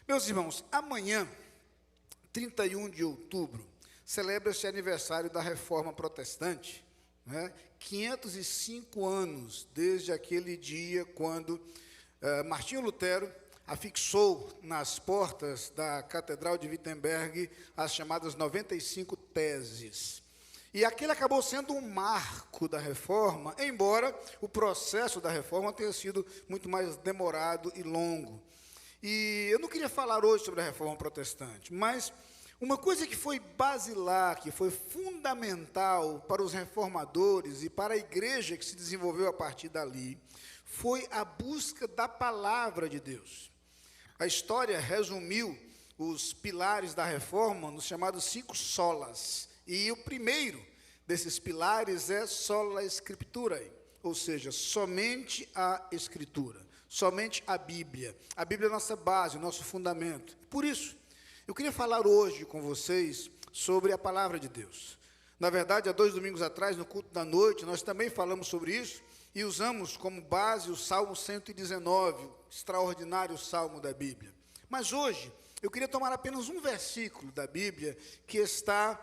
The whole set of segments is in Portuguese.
Meus irmãos, amanhã, 31 de outubro, celebra-se aniversário da Reforma Protestante, né? 505 anos desde aquele dia quando Martinho Lutero afixou nas portas da Catedral de Wittenberg as chamadas 95 teses. E aquele acabou sendo um marco da reforma, embora o processo da reforma tenha sido muito mais demorado e longo. E eu não queria falar hoje sobre a reforma protestante, mas uma coisa que foi basilar, que foi fundamental para os reformadores e para a igreja que se desenvolveu a partir dali, foi a busca da palavra de Deus. A história resumiu os pilares da reforma nos chamados 5 solas. E o primeiro desses pilares é sola scripturae, ou seja, somente a Escritura, somente a Bíblia. A Bíblia é a nossa base, o nosso fundamento. Por isso, eu queria falar hoje com vocês sobre a palavra de Deus. Na verdade, há 2 domingos atrás, no culto da noite, nós também falamos sobre isso e usamos como base o Salmo 119, o extraordinário salmo da Bíblia. Mas hoje, eu queria tomar apenas um versículo da Bíblia que está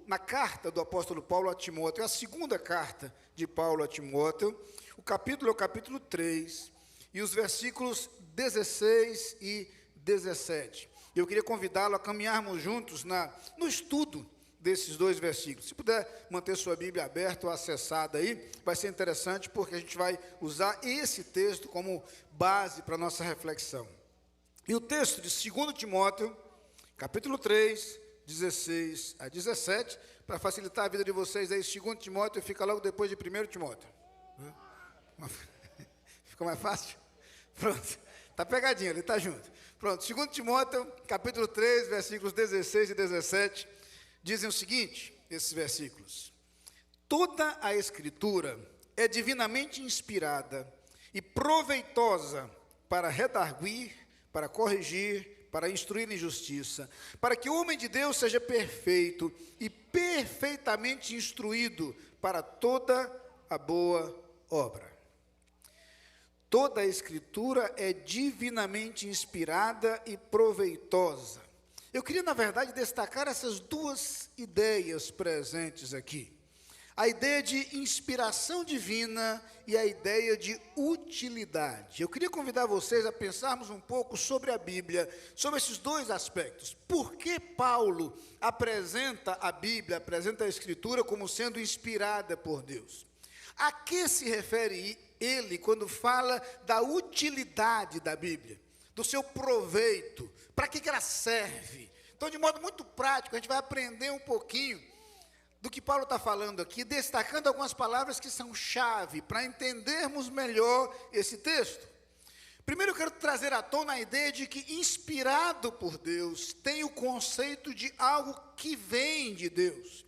na carta do apóstolo Paulo a Timóteo, a segunda carta de Paulo a Timóteo. O capítulo é o capítulo 3, e os versículos 16 e 17. Eu queria convidá-lo a caminharmos juntos no estudo desses 2 versículos. Se puder manter sua Bíblia aberta ou acessada aí, vai ser interessante, porque a gente vai usar esse texto como base para a nossa reflexão. E o texto de 2 Timóteo, capítulo 3, 16 a 17, para facilitar a vida de vocês, aí 2 Timóteo fica logo depois de 1 Timóteo. Ficou mais fácil? Pronto, está pegadinho, ele está junto. Pronto, 2 Timóteo, capítulo 3, versículos 16 e 17, dizem o seguinte, esses versículos: toda a Escritura é divinamente inspirada e proveitosa para redarguir, para corrigir, para instruir em justiça, para que o homem de Deus seja perfeito e perfeitamente instruído para toda a boa obra. Toda a Escritura é divinamente inspirada e proveitosa. Eu queria, na verdade, destacar essas 2 ideias presentes aqui. A ideia de inspiração divina e a ideia de utilidade. Eu queria convidar vocês a pensarmos um pouco sobre a Bíblia, sobre esses 2 aspectos. Por que Paulo apresenta a Bíblia, apresenta a Escritura como sendo inspirada por Deus? A que se refere ele quando fala da utilidade da Bíblia, do seu proveito, para que ela serve? Então, de modo muito prático, a gente vai aprender um pouquinho do que Paulo está falando aqui, destacando algumas palavras que são chave para entendermos melhor esse texto. Primeiro, eu quero trazer à tona a ideia de que, inspirado por Deus, tem o conceito de algo que vem de Deus,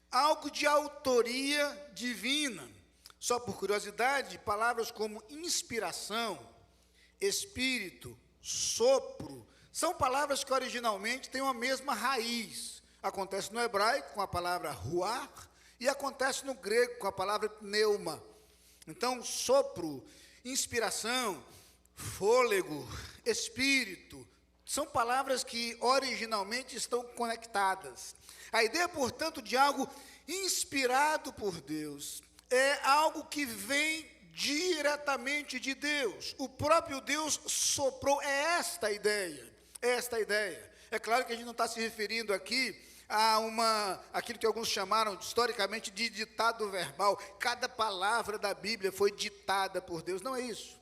algo de autoria divina. Só por curiosidade, palavras como inspiração, espírito, sopro, são palavras que originalmente têm uma mesma raiz. Acontece no hebraico com a palavra ruach e acontece no grego com a palavra pneuma. Então, sopro, inspiração, fôlego, espírito, são palavras que originalmente estão conectadas. A ideia, portanto, de algo inspirado por Deus é algo que vem diretamente de Deus. O próprio Deus soprou, é esta a ideia, É claro que a gente não está se referindo aqui a aquilo que alguns chamaram historicamente de ditado verbal. Cada palavra da Bíblia foi ditada por Deus, não é isso.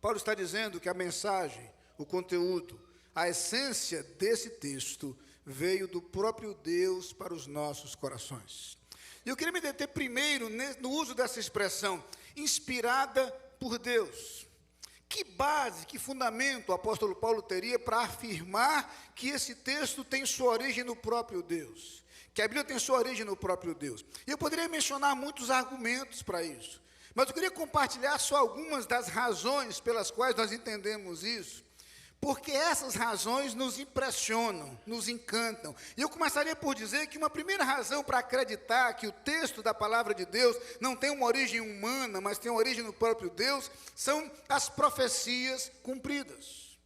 Paulo está dizendo que a mensagem, o conteúdo, a essência desse texto veio do próprio Deus para os nossos corações. E eu queria me deter primeiro no uso dessa expressão, inspirada por Deus. Que base, que fundamento o apóstolo Paulo teria para afirmar que esse texto tem sua origem no próprio Deus? Que a Bíblia tem sua origem no próprio Deus? E eu poderia mencionar muitos argumentos para isso, mas eu queria compartilhar só algumas das razões pelas quais nós entendemos isso. Porque essas razões nos impressionam, nos encantam. E eu começaria por dizer que uma primeira razão para acreditar que o texto da palavra de Deus não tem uma origem humana, mas tem uma origem no próprio Deus, são as profecias cumpridas.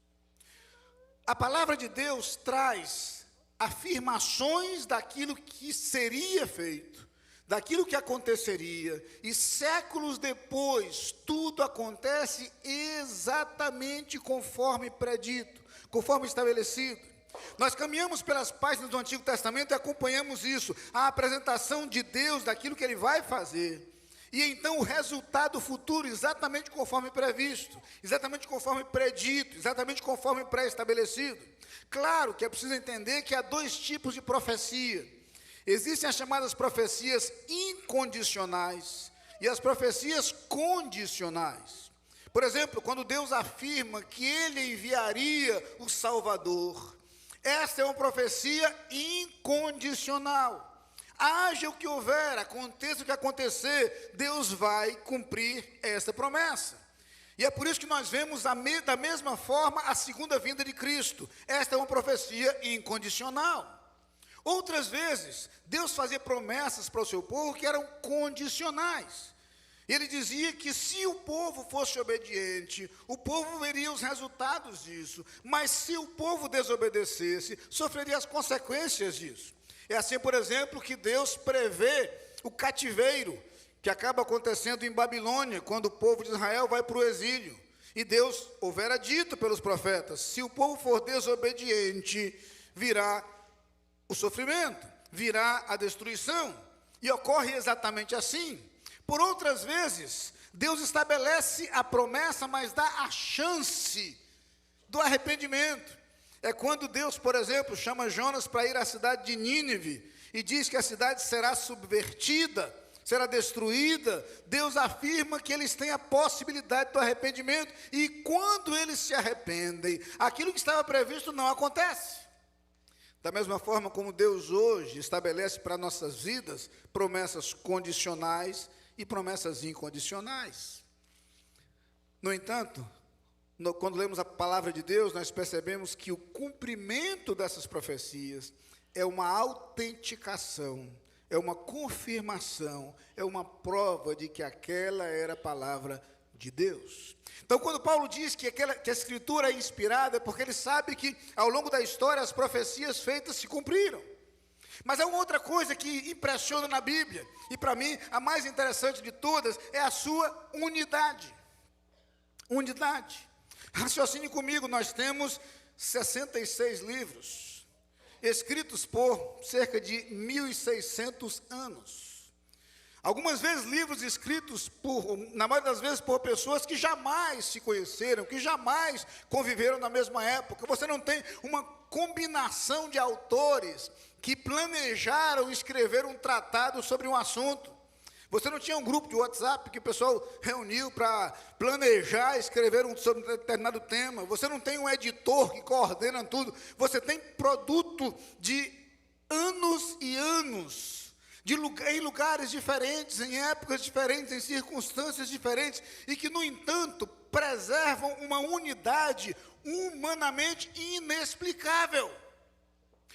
A palavra de Deus traz afirmações daquilo que seria feito, daquilo que aconteceria, e séculos depois, tudo acontece exatamente conforme predito, conforme estabelecido. Nós caminhamos pelas páginas do Antigo Testamento e acompanhamos isso, a apresentação de Deus, daquilo que Ele vai fazer. E então o resultado futuro, exatamente conforme previsto, exatamente conforme predito, exatamente conforme pré-estabelecido. Claro que é preciso entender que há dois tipos de profecia. Existem as chamadas profecias incondicionais e as profecias condicionais. Por exemplo, quando Deus afirma que Ele enviaria o Salvador, esta é uma profecia incondicional. Haja o que houver, aconteça o que acontecer, Deus vai cumprir essa promessa. E é por isso que nós vemos da mesma forma a segunda vinda de Cristo. Esta é uma profecia incondicional. Outras vezes, Deus fazia promessas para o seu povo que eram condicionais. Ele dizia que se o povo fosse obediente, o povo veria os resultados disso. Mas se o povo desobedecesse, sofreria as consequências disso. É assim, por exemplo, que Deus prevê o cativeiro, que acaba acontecendo em Babilônia, quando o povo de Israel vai para o exílio. E Deus houvera dito pelos profetas, se o povo for desobediente, virá o sofrimento, virá a destruição. E ocorre exatamente assim. Por outras vezes, Deus estabelece a promessa, mas dá a chance do arrependimento. É quando Deus, por exemplo, chama Jonas para ir à cidade de Nínive e diz que a cidade será subvertida, será destruída. Deus afirma que eles têm a possibilidade do arrependimento e quando eles se arrependem, aquilo que estava previsto não acontece. Da mesma forma como Deus hoje estabelece para nossas vidas promessas condicionais e promessas incondicionais. No entanto, quando lemos a palavra de Deus, nós percebemos que o cumprimento dessas profecias é uma autenticação, é uma confirmação, é uma prova de que aquela era a palavra de Deus. Então, quando Paulo diz que a Escritura é inspirada, é porque ele sabe que, ao longo da história, as profecias feitas se cumpriram. Mas há uma outra coisa que impressiona na Bíblia, e para mim, a mais interessante de todas, é a sua unidade. Unidade. Raciocine comigo, nós temos 66 livros, escritos por cerca de 1.600 anos. Algumas vezes livros escritos, na maioria das vezes, por pessoas que jamais se conheceram, que jamais conviveram na mesma época. Você não tem uma combinação de autores que planejaram escrever um tratado sobre um assunto. Você não tinha um grupo de WhatsApp que o pessoal reuniu para planejar, escrever sobre um determinado tema. Você não tem um editor que coordena tudo. Você tem produto de anos e anos, em lugares diferentes, em épocas diferentes, em circunstâncias diferentes, e que, no entanto, preservam uma unidade humanamente inexplicável.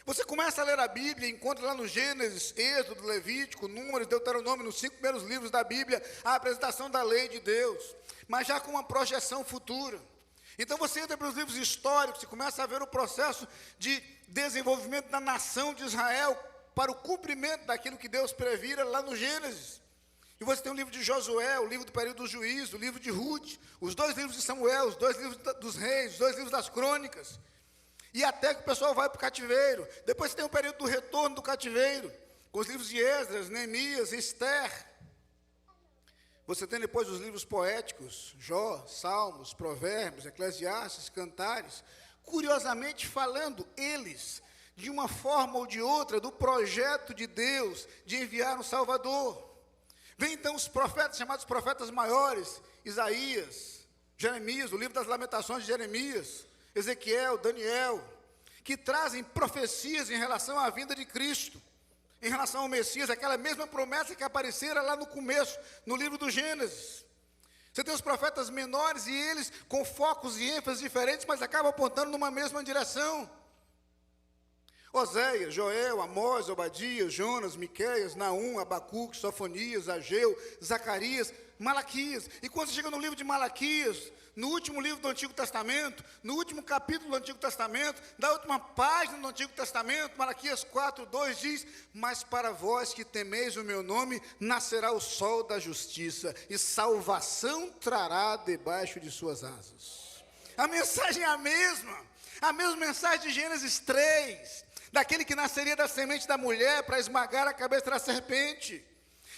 Você começa a ler a Bíblia, encontra lá no Gênesis, Êxodo, Levítico, Números, Deuteronômio, nos 5 primeiros livros da Bíblia, a apresentação da lei de Deus, mas já com uma projeção futura. Então você entra pelos livros históricos e começa a ver o processo de desenvolvimento da nação de Israel para o cumprimento daquilo que Deus previra lá no Gênesis. E você tem o livro de Josué, o livro do período do juízo, o livro de Ruth, os 2 livros de Samuel, os 2 livros dos reis, os 2 livros das crônicas. E até que o pessoal vai para o cativeiro. Depois tem o período do retorno do cativeiro, com os livros de Esdras, Neemias, Esther. Você tem depois os livros poéticos, Jó, Salmos, Provérbios, Eclesiastes, Cantares. Curiosamente falando, eles, de uma forma ou de outra, do projeto de Deus de enviar um Salvador. Vem então os profetas, chamados profetas maiores, Isaías, Jeremias, o livro das Lamentações de Jeremias, Ezequiel, Daniel, que trazem profecias em relação à vinda de Cristo, em relação ao Messias, aquela mesma promessa que aparecera lá no começo, no livro do Gênesis. Você tem os profetas menores e eles com focos e ênfases diferentes, mas acabam apontando numa mesma direção. Oséias, Joel, Amós, Obadias, Jonas, Miqueias, Naum, Abacuque, Sofonias, Ageu, Zacarias, Malaquias. E quando você chega no livro de Malaquias, no último livro do Antigo Testamento, no último capítulo do Antigo Testamento, da última página do Antigo Testamento, Malaquias 4:2 diz: mas para vós que temeis o meu nome, nascerá o sol da justiça, e salvação trará debaixo de suas asas. A mensagem é a mesma mensagem de Gênesis 3, daquele que nasceria da semente da mulher para esmagar a cabeça da serpente.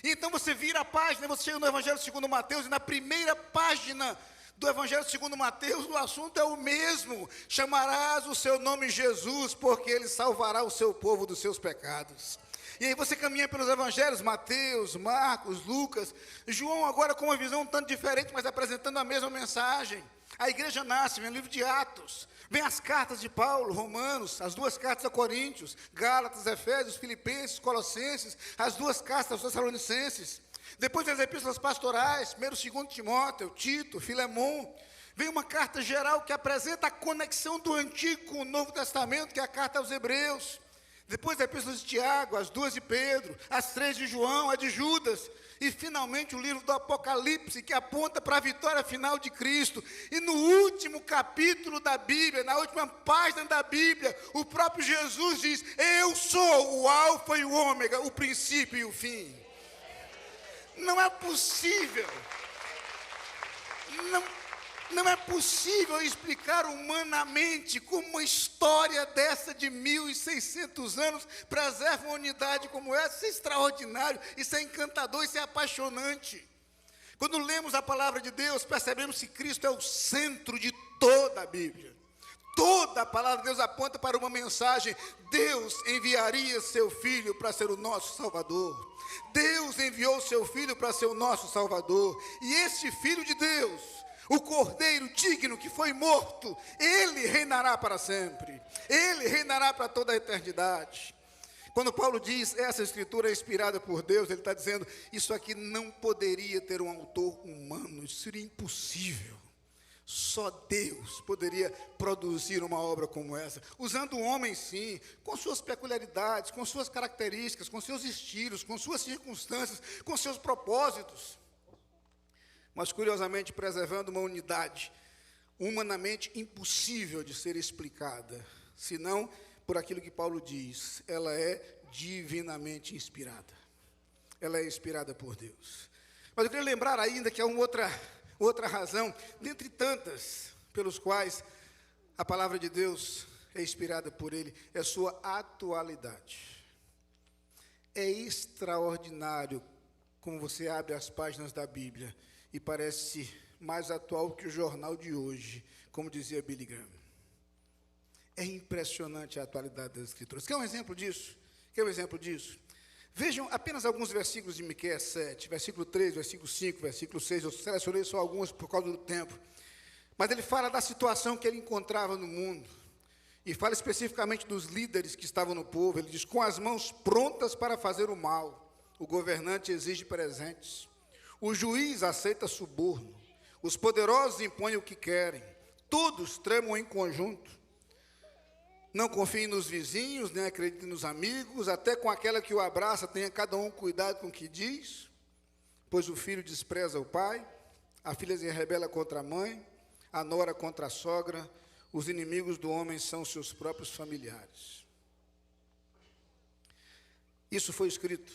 Então você vira a página, você chega no Evangelho segundo Mateus, e na primeira página do Evangelho segundo Mateus, o assunto é o mesmo: chamarás o seu nome Jesus, porque ele salvará o seu povo dos seus pecados. E aí você caminha pelos evangelhos, Mateus, Marcos, Lucas, João agora com uma visão um tanto diferente, mas apresentando a mesma mensagem. A igreja nasce, vem o livro de Atos, vem as cartas de Paulo, Romanos, as 2 cartas a Coríntios, Gálatas, Efésios, Filipenses, Colossenses, as 2 cartas aos Tessalonicenses. Depois as epístolas pastorais, 1º e 2º Timóteo, Tito, Filemão. Vem uma carta geral que apresenta a conexão do Antigo com o Novo Testamento, que é a carta aos Hebreus. Depois as epístolas de Tiago, as 2 de Pedro, as 3 de João, a de Judas. E finalmente o livro do Apocalipse, que aponta para a vitória final de Cristo. E no último capítulo da Bíblia, na última página da Bíblia, o próprio Jesus diz: eu sou o Alfa e o Ômega, o princípio e o fim. Não é possível, não é possível explicar humanamente como uma história dessa de 1.600 anos preserva uma unidade como essa. Isso é extraordinário, isso é encantador, isso é apaixonante. Quando lemos a palavra de Deus, percebemos que Cristo é o centro de toda a Bíblia. Toda a palavra de Deus aponta para uma mensagem: Deus enviaria seu Filho para ser o nosso Salvador. Deus enviou seu Filho para ser o nosso Salvador. E esse Filho de Deus, o Cordeiro digno que foi morto, ele reinará para sempre. Ele reinará para toda a eternidade. Quando Paulo diz essa escritura é inspirada por Deus, ele está dizendo: isso aqui não poderia ter um autor humano, isso seria impossível. Só Deus poderia produzir uma obra como essa, usando o homem, sim, com suas peculiaridades, com suas características, com seus estilos, com suas circunstâncias, com seus propósitos, mas curiosamente preservando uma unidade humanamente impossível de ser explicada, senão por aquilo que Paulo diz: ela é divinamente inspirada. Ela é inspirada por Deus. Mas eu queria lembrar ainda que há uma outra razão, dentre tantas, pelos quais a palavra de Deus é inspirada por Ele, é sua atualidade. É extraordinário como você abre as páginas da Bíblia e parece mais atual que o jornal de hoje, como dizia Billy Graham. É impressionante a atualidade das Escrituras. Quer um exemplo disso? Vejam apenas alguns versículos de Miqueias 7, versículo 3, versículo 5, versículo 6, eu selecionei só alguns por causa do tempo. Mas ele fala da situação que ele encontrava no mundo, e fala especificamente dos líderes que estavam no povo. Ele diz: com as mãos prontas para fazer o mal, o governante exige presentes, o juiz aceita suborno, os poderosos impõem o que querem, todos tremam em conjunto. Não confiem nos vizinhos, nem acreditem nos amigos, até com aquela que o abraça, tenha cada um cuidado com o que diz, pois o filho despreza o pai, a filha se rebela contra a mãe, a nora contra a sogra, os inimigos do homem são seus próprios familiares. Isso foi escrito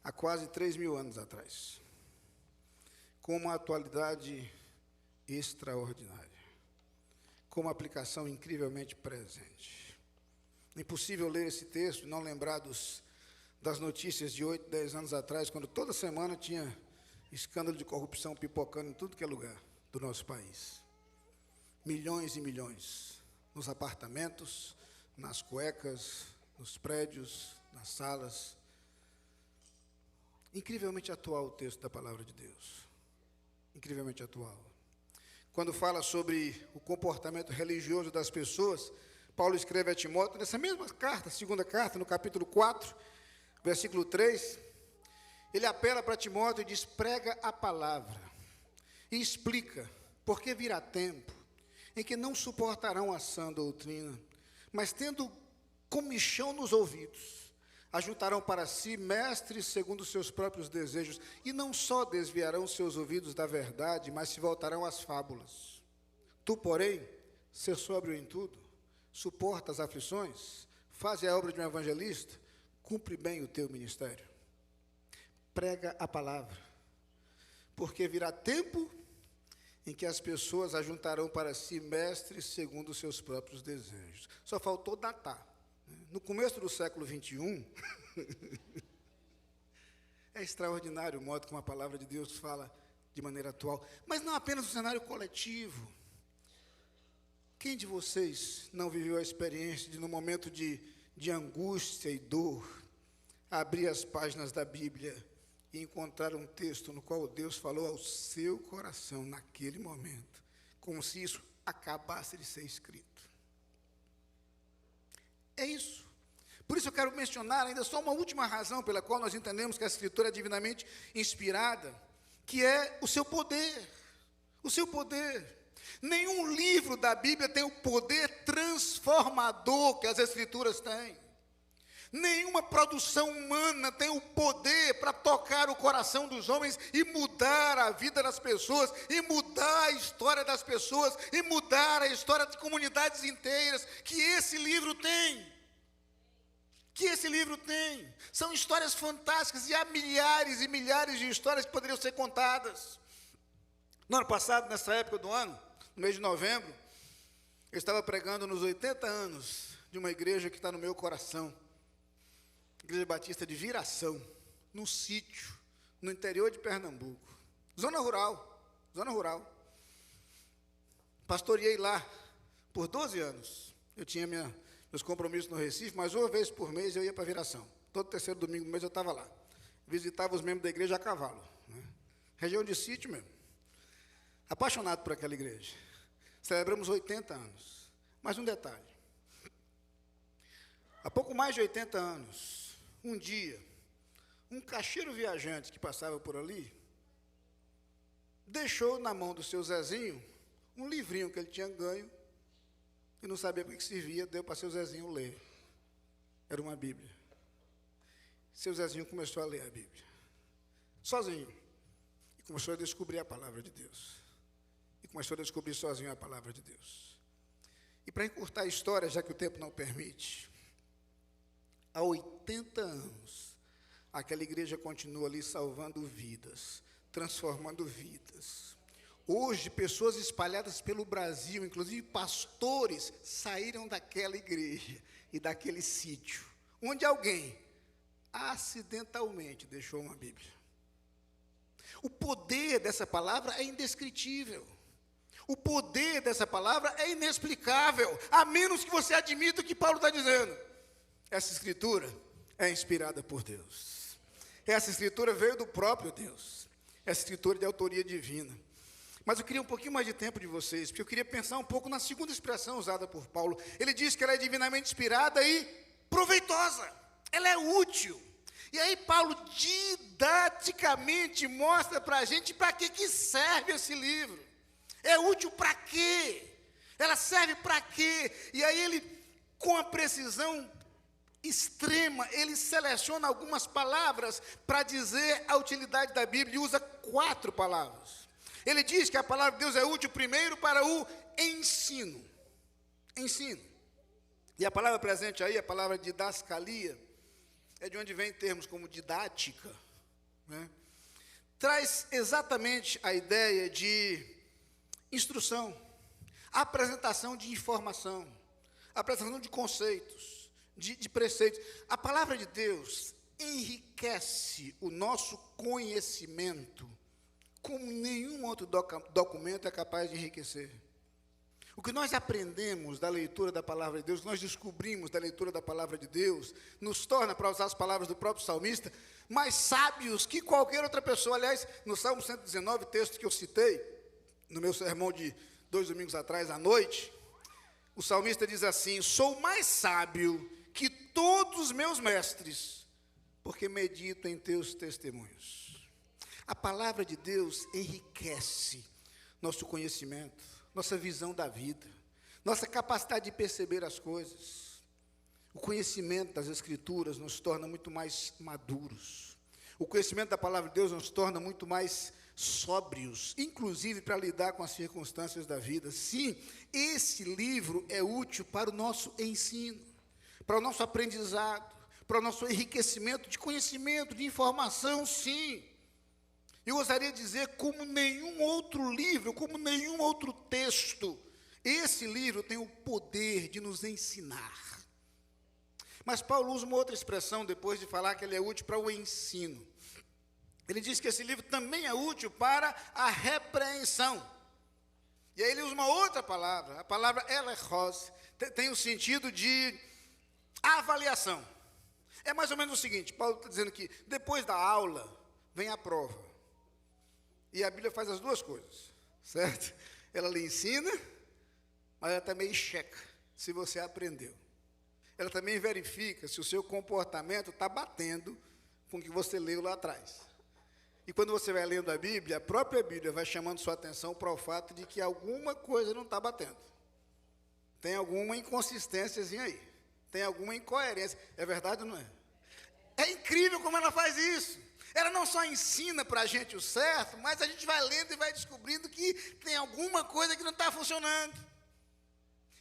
há quase 3.000 anos atrás, com uma atualidade extraordinária, com uma aplicação incrivelmente presente. É impossível ler esse texto e não lembrar das notícias de 8, 10 anos atrás, quando toda semana tinha escândalo de corrupção pipocando em tudo que é lugar do nosso país. Milhões e milhões, nos apartamentos, nas cuecas, nos prédios, nas salas. Incrivelmente atual o texto da palavra de Deus. Incrivelmente atual. Quando fala sobre o comportamento religioso das pessoas, Paulo escreve a Timóteo, nessa mesma carta, segunda carta, no capítulo 4, versículo 3, ele apela para Timóteo e diz: prega a palavra e explica, porque virá tempo em que não suportarão a sã doutrina, mas tendo comichão nos ouvidos, ajuntarão para si mestres segundo os seus próprios desejos, e não só desviarão seus ouvidos da verdade, mas se voltarão às fábulas. Tu, porém, ser sóbrio em tudo, suporta as aflições, faze a obra de um evangelista, cumpre bem o teu ministério. Prega a palavra, porque virá tempo em que as pessoas ajuntarão para si mestres segundo os seus próprios desejos. Só faltou datar. No começo do século XXI, é extraordinário o modo como a palavra de Deus fala de maneira atual, mas não apenas no cenário coletivo. Quem de vocês não viveu a experiência de, no momento de angústia e dor, abrir as páginas da Bíblia e encontrar um texto no qual Deus falou ao seu coração naquele momento, como se isso acabasse de ser escrito? É isso. Por isso eu quero mencionar ainda só uma última razão pela qual nós entendemos que a Escritura é divinamente inspirada, que é o seu poder. O seu poder. Nenhum livro da Bíblia tem o poder transformador que as Escrituras têm. Nenhuma produção humana tem o poder para tocar o coração dos homens e mudar a vida das pessoas, e mudar a história das pessoas, e mudar a história de comunidades inteiras, que esse livro tem. Que esse livro tem. São histórias fantásticas, e há milhares e milhares de histórias que poderiam ser contadas. No ano passado, nessa época do ano, no mês de novembro, eu estava pregando nos 80 anos de uma igreja que está no meu coração. Igreja Batista de Viração, num sítio, no interior de Pernambuco. Zona rural. Pastoreei lá por 12 anos. Eu tinha meus compromissos no Recife, mas uma vez por mês eu ia para Viração. Todo terceiro domingo do mês eu estava lá. Visitava os membros da igreja a cavalo. Né? Região de sítio mesmo. Apaixonado por aquela igreja. Celebramos 80 anos. Mas um detalhe. Há pouco mais de 80 anos, um dia, um caixeiro viajante que passava por ali, deixou na mão do seu Zezinho um livrinho que ele tinha ganho, e não sabia para que servia, deu para seu Zezinho ler. Era uma Bíblia. Seu Zezinho começou a ler a Bíblia, sozinho, e começou a descobrir a palavra de Deus. E começou a descobrir sozinho a palavra de Deus. E para encurtar a história, já que o tempo não permite, há 80 anos, aquela igreja continua ali salvando vidas, transformando vidas. Hoje, pessoas espalhadas pelo Brasil, inclusive pastores, saíram daquela igreja e daquele sítio, onde alguém acidentalmente deixou uma Bíblia. O poder dessa palavra é indescritível. O poder dessa palavra é inexplicável, a menos que você admita o que Paulo está dizendo. Essa Escritura é inspirada por Deus. Essa Escritura veio do próprio Deus. Essa Escritura é de autoria divina. Mas eu queria um pouquinho mais de tempo de vocês, porque eu queria pensar um pouco na segunda expressão usada por Paulo. Ele diz que ela é divinamente inspirada e proveitosa. Ela é útil. E aí Paulo didaticamente mostra para a gente para que serve esse livro. É útil para quê? Ela serve para quê? E aí ele, com a precisão extrema, ele seleciona algumas palavras para dizer a utilidade da Bíblia e usa 4 palavras. Ele diz que a palavra de Deus é útil primeiro para o ensino. Ensino. E a palavra presente aí, a palavra didascalia, é de onde vem termos como didática, né? Traz exatamente a ideia de instrução, apresentação de informação, apresentação de conceitos, de preceitos. A palavra de Deus enriquece o nosso conhecimento como nenhum outro documento é capaz de enriquecer. O que nós aprendemos da leitura da palavra de Deus, nós descobrimos da leitura da palavra de Deus, nos torna, para usar as palavras do próprio salmista, mais sábios que qualquer outra pessoa. Aliás, no Salmo 119, texto que eu citei, no meu sermão de 2 domingos atrás, à noite, o salmista diz assim: sou mais sábio que todos os meus mestres, porque medito em teus testemunhos. A palavra de Deus enriquece nosso conhecimento, nossa visão da vida, nossa capacidade de perceber as coisas. O conhecimento das Escrituras nos torna muito mais maduros. O conhecimento da palavra de Deus nos torna muito mais sóbrios, inclusive para lidar com as circunstâncias da vida. Sim, esse livro é útil para o nosso ensino, para o nosso aprendizado, para o nosso enriquecimento de conhecimento, de informação, sim. Eu gostaria de dizer, como nenhum outro livro, como nenhum outro texto, esse livro tem o poder de nos ensinar. Mas Paulo usa uma outra expressão depois de falar que ele é útil para o ensino. Ele diz que esse livro também é útil para a repreensão. E aí ele usa uma outra palavra, a palavra elechos, tem o sentido de avaliação. É mais ou menos o seguinte, Paulo está dizendo que depois da aula vem a prova. E a Bíblia faz as duas coisas, certo? Ela lhe ensina, mas ela também checa se você aprendeu. Ela também verifica se o seu comportamento está batendo com o que você leu lá atrás. E quando você vai lendo a Bíblia, a própria Bíblia vai chamando sua atenção para o fato de que alguma coisa não está batendo. Tem alguma inconsistênciazinha aí. Tem alguma incoerência. É verdade ou não é? É incrível como ela faz isso. Ela não só ensina para a gente o certo, mas a gente vai lendo e vai descobrindo que tem alguma coisa que não está funcionando.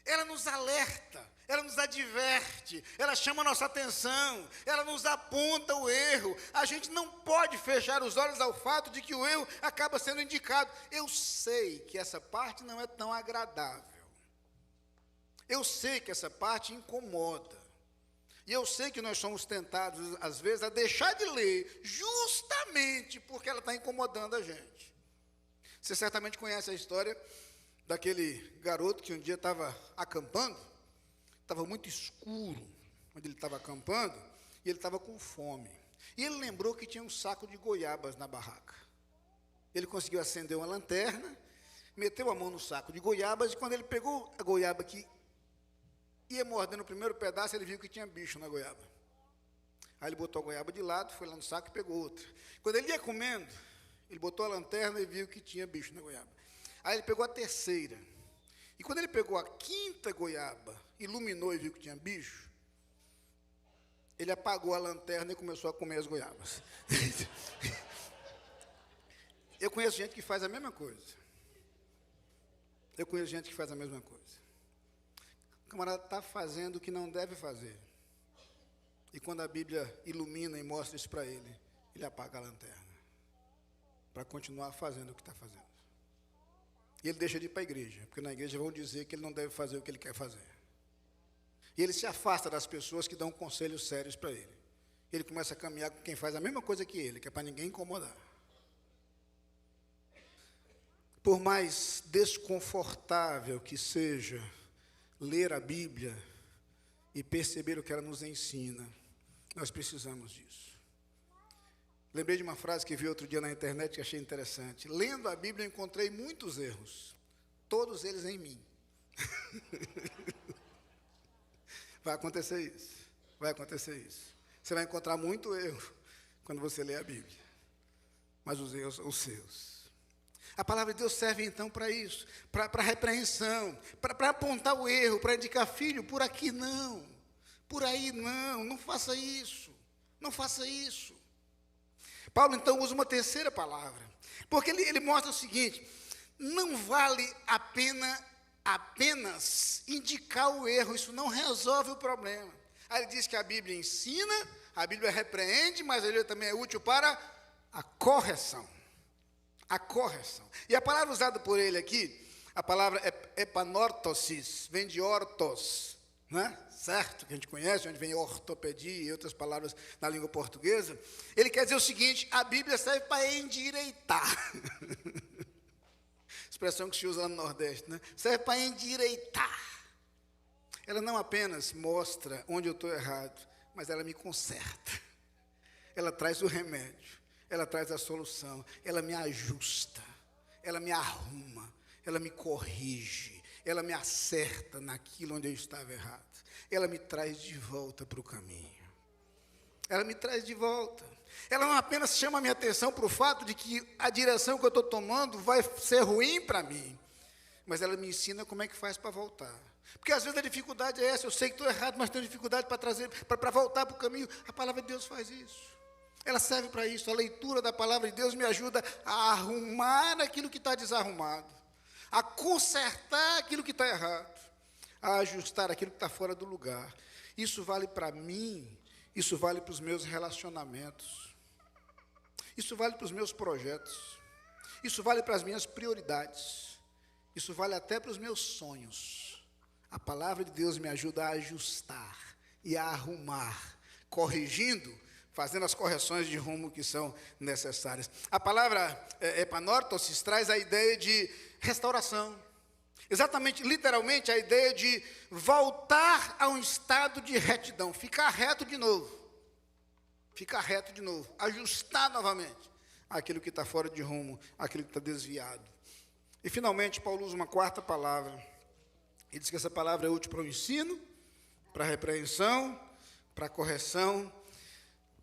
Ela nos alerta, ela nos adverte, ela chama a nossa atenção, ela nos aponta o erro. A gente não pode fechar os olhos ao fato de que o erro acaba sendo indicado. Eu sei que essa parte não é tão agradável. Eu sei que essa parte incomoda. E eu sei que nós somos tentados, às vezes, a deixar de ler, justamente porque ela está incomodando a gente. Você certamente conhece a história daquele garoto que um dia estava acampando, estava muito escuro, onde ele estava acampando, e ele estava com fome. E ele lembrou que tinha um saco de goiabas na barraca. Ele conseguiu acender uma lanterna, meteu a mão no saco de goiabas, e quando ele pegou a goiaba que ia mordendo o primeiro pedaço, ele viu que tinha bicho na goiaba. Aí ele botou a goiaba de lado, foi lá no saco e pegou outra. Quando ele ia comendo, ele botou a lanterna e viu que tinha bicho na goiaba. Aí ele pegou a terceira. E quando ele pegou a quinta goiaba, iluminou e viu que tinha bicho, ele apagou a lanterna e começou a comer as goiabas. Eu conheço gente que faz a mesma coisa. Eu conheço gente que faz a mesma coisa. O camarada está fazendo o que não deve fazer. E quando a Bíblia ilumina e mostra isso para ele, ele apaga a lanterna. Para continuar fazendo o que está fazendo. E ele deixa de ir para a igreja, porque na igreja vão dizer que ele não deve fazer o que ele quer fazer. E ele se afasta das pessoas que dão conselhos sérios para ele. Ele começa a caminhar com quem faz a mesma coisa que ele, que é para ninguém incomodar. Por mais desconfortável que seja ler a Bíblia e perceber o que ela nos ensina, nós precisamos disso. Lembrei de uma frase que vi outro dia na internet que achei interessante. Lendo a Bíblia, eu encontrei muitos erros, todos eles em mim. Vai acontecer isso, vai acontecer isso. Você vai encontrar muito erro quando você lê a Bíblia, mas os erros são os seus. A palavra de Deus serve então para isso, para repreensão, para apontar o erro, para indicar, filho, por aqui não, por aí não faça isso, não faça isso. Paulo, então, usa uma terceira palavra, porque ele mostra o seguinte, não vale a pena apenas indicar o erro, isso não resolve o problema. Aí ele diz que a Bíblia ensina, a Bíblia repreende, mas a Bíblia também é útil para a correção. A correção. E a palavra usada por ele aqui, a palavra epanortosis, vem de ortos, né? Certo? Que a gente conhece, onde vem ortopedia e outras palavras na língua portuguesa. Ele quer dizer o seguinte, a Bíblia serve para endireitar. Expressão que se usa lá no Nordeste, né? Serve para endireitar. Ela não apenas mostra onde eu estou errado, mas ela me conserta. Ela traz o remédio, ela traz a solução, ela me ajusta, ela me arruma, ela me corrige, ela me acerta naquilo onde eu estava errado. Ela me traz de volta para o caminho. Ela me traz de volta. Ela não apenas chama a minha atenção para o fato de que a direção que eu estou tomando vai ser ruim para mim, mas ela me ensina como é que faz para voltar. Porque às vezes a dificuldade é essa, eu sei que estou errado, mas tenho dificuldade para trazer, para voltar para o caminho. A palavra de Deus faz isso. Ela serve para isso. A leitura da palavra de Deus me ajuda a arrumar aquilo que está desarrumado, a consertar aquilo que está errado, a ajustar aquilo que está fora do lugar. Isso vale para mim, isso vale para os meus relacionamentos, isso vale para os meus projetos, isso vale para as minhas prioridades, isso vale até para os meus sonhos. A palavra de Deus me ajuda a ajustar e a arrumar, corrigindo, fazendo as correções de rumo que são necessárias. A palavra epanortosis traz a ideia de restauração. Exatamente, literalmente, a ideia de voltar a um estado de retidão, ficar reto de novo, ajustar novamente aquilo que está fora de rumo, aquilo que está desviado. E, finalmente, Paulo usa uma quarta palavra. Ele diz que essa palavra é útil para o ensino, para a repreensão, para a correção,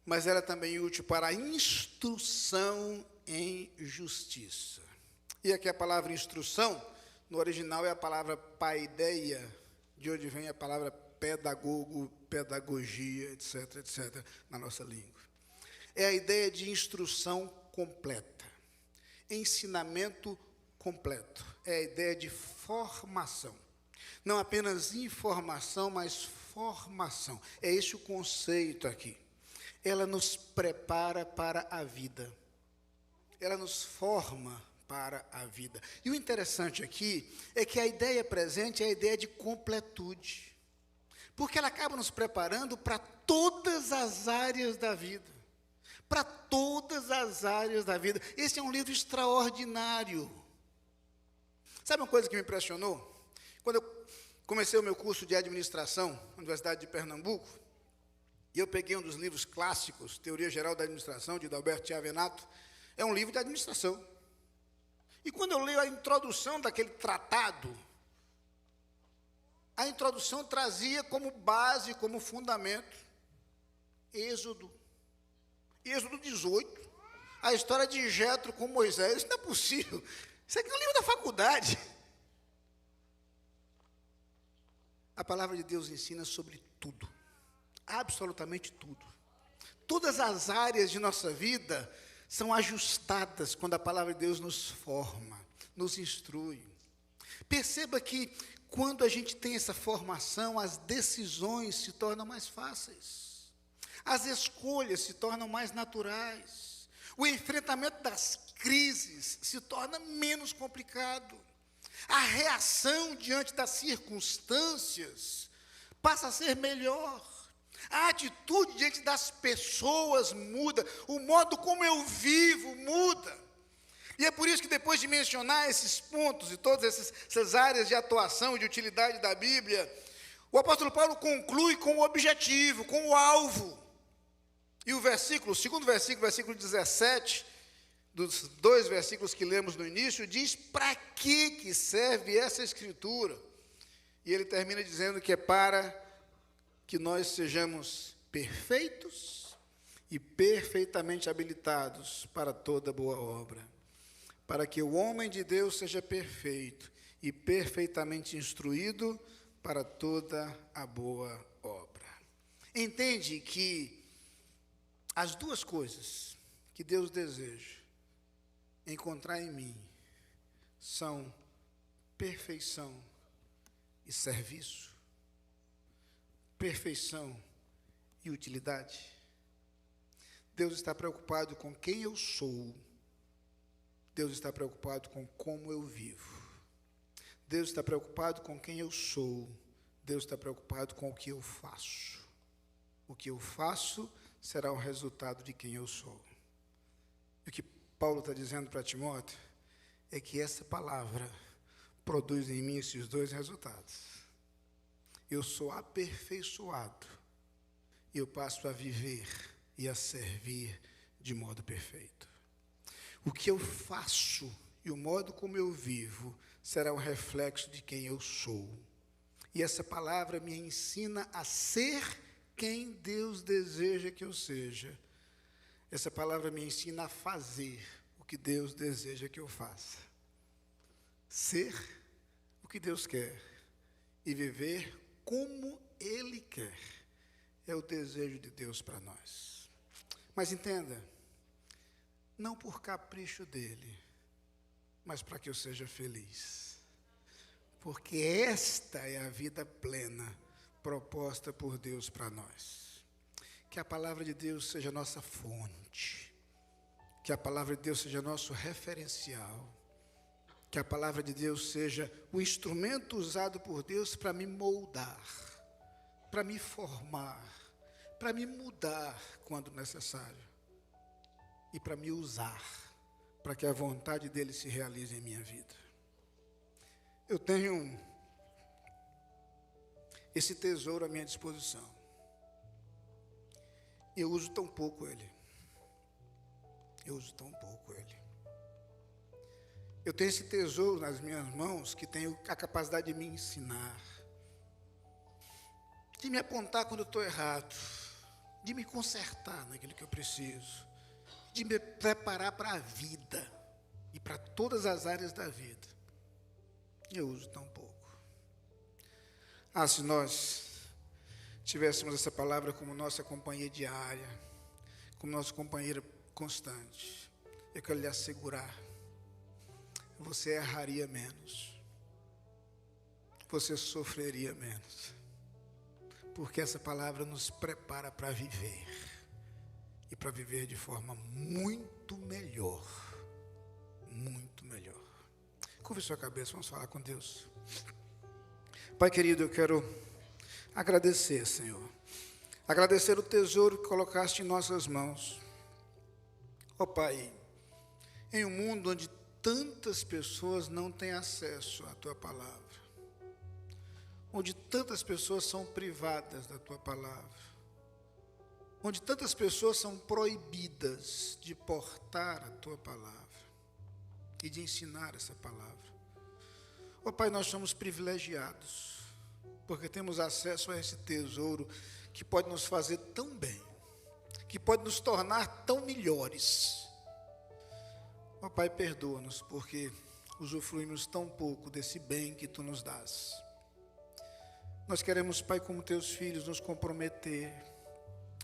mas ela é também útil para a instrução em justiça. E aqui a palavra instrução, no original é a palavra paideia, de onde vem a palavra pedagogo, pedagogia, etc., etc., na nossa língua. É a ideia de instrução completa, ensinamento completo, é a ideia de formação. Não apenas informação, mas formação. É esse o conceito aqui. Ela nos prepara para a vida. Ela nos forma para a vida. E o interessante aqui é que a ideia presente é a ideia de completude. Porque ela acaba nos preparando para todas as áreas da vida. Para todas as áreas da vida. Esse é um livro extraordinário. Sabe uma coisa que me impressionou? Quando eu comecei o meu curso de administração na Universidade de Pernambuco, e eu peguei um dos livros clássicos, Teoria Geral da Administração, de Adalberto Chiavenato, é um livro de administração. E quando eu leio a introdução daquele tratado, a introdução trazia como base, como fundamento, Êxodo 18, a história de Jetro com Moisés. Isso não é possível, isso aqui é um livro da faculdade. A palavra de Deus ensina sobre tudo. Absolutamente tudo. Todas as áreas de nossa vida são ajustadas quando a palavra de Deus nos forma, nos instrui. Perceba que quando a gente tem essa formação, as decisões se tornam mais fáceis. As escolhas se tornam mais naturais. O enfrentamento das crises se torna menos complicado. A reação diante das circunstâncias passa a ser melhor. A atitude diante das pessoas muda, o modo como eu vivo muda. E é por isso que depois de mencionar esses pontos e todas essas áreas de atuação e de utilidade da Bíblia, o apóstolo Paulo conclui com o objetivo, com o alvo. E o segundo versículo, versículo 17, dos 2 versículos que lemos no início, diz para que serve essa escritura. E ele termina dizendo que é para que nós sejamos perfeitos e perfeitamente habilitados para toda boa obra, para que o homem de Deus seja perfeito e perfeitamente instruído para toda a boa obra. Entende que as duas coisas que Deus deseja encontrar em mim são perfeição e serviço, perfeição e utilidade. Deus está preocupado com quem eu sou. Deus está preocupado com como eu vivo. Deus está preocupado com quem eu sou. Deus está preocupado com o que eu faço. O que eu faço será o resultado de quem eu sou. E o que Paulo está dizendo para Timóteo é que essa palavra produz em mim esses dois resultados. Eu sou aperfeiçoado e eu passo a viver e a servir de modo perfeito. O que eu faço e o modo como eu vivo será um reflexo de quem eu sou. E essa palavra me ensina a ser quem Deus deseja que eu seja. Essa palavra me ensina a fazer o que Deus deseja que eu faça. Ser o que Deus quer e viver como Ele quer. É o desejo de Deus para nós. Mas entenda, não por capricho dele, mas para que eu seja feliz. Porque esta é a vida plena proposta por Deus para nós. Que a palavra de Deus seja nossa fonte. Que a palavra de Deus seja nosso referencial. Que a palavra de Deus seja o instrumento usado por Deus para me moldar, para me formar, para me mudar quando necessário e para me usar, para que a vontade dele se realize em minha vida. Eu tenho esse tesouro à minha disposição. Eu uso tão pouco ele. Eu tenho esse tesouro nas minhas mãos que tem a capacidade de me ensinar, de me apontar quando eu estou errado, de me consertar naquilo que eu preciso, de me preparar para a vida e para todas as áreas da vida. Eu uso tão pouco. Se nós tivéssemos essa palavra como nossa companhia diária, como nossa companheira constante, eu quero lhe assegurar, você erraria menos, você sofreria menos, porque essa palavra nos prepara para viver, e para viver de forma muito melhor, muito melhor. Curve sua cabeça, vamos falar com Deus. Pai querido, eu quero agradecer, Senhor, agradecer o tesouro que colocaste em nossas mãos. Ó Pai, em um mundo onde tantas pessoas não têm acesso à Tua palavra, onde tantas pessoas são privadas da Tua palavra, onde tantas pessoas são proibidas de portar a Tua palavra e de ensinar essa palavra. Ó Pai, nós somos privilegiados, porque temos acesso a esse tesouro que pode nos fazer tão bem, que pode nos tornar tão melhores. Ó Pai, perdoa-nos, porque usufruímos tão pouco desse bem que Tu nos dás. Nós queremos, Pai, como Teus filhos, nos comprometer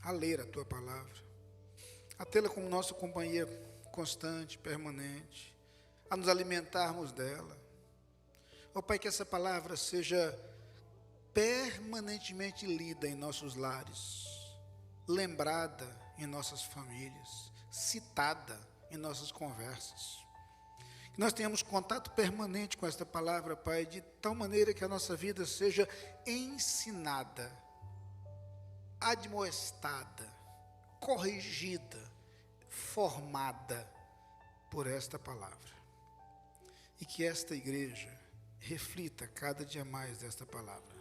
a ler a Tua palavra, a tê-la como nossa companhia constante, permanente, a nos alimentarmos dela. Ó Pai, que essa palavra seja permanentemente lida em nossos lares, lembrada em nossas famílias, citada em nossas conversas. Que nós tenhamos contato permanente com esta palavra, Pai, de tal maneira que a nossa vida seja ensinada, admoestada, corrigida, formada por esta palavra. E que esta igreja reflita cada dia mais desta palavra.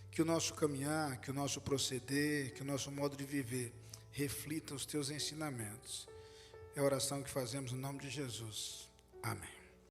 Que o nosso caminhar, que o nosso proceder, que o nosso modo de viver reflita os Teus ensinamentos. É a oração que fazemos no nome de Jesus. Amém.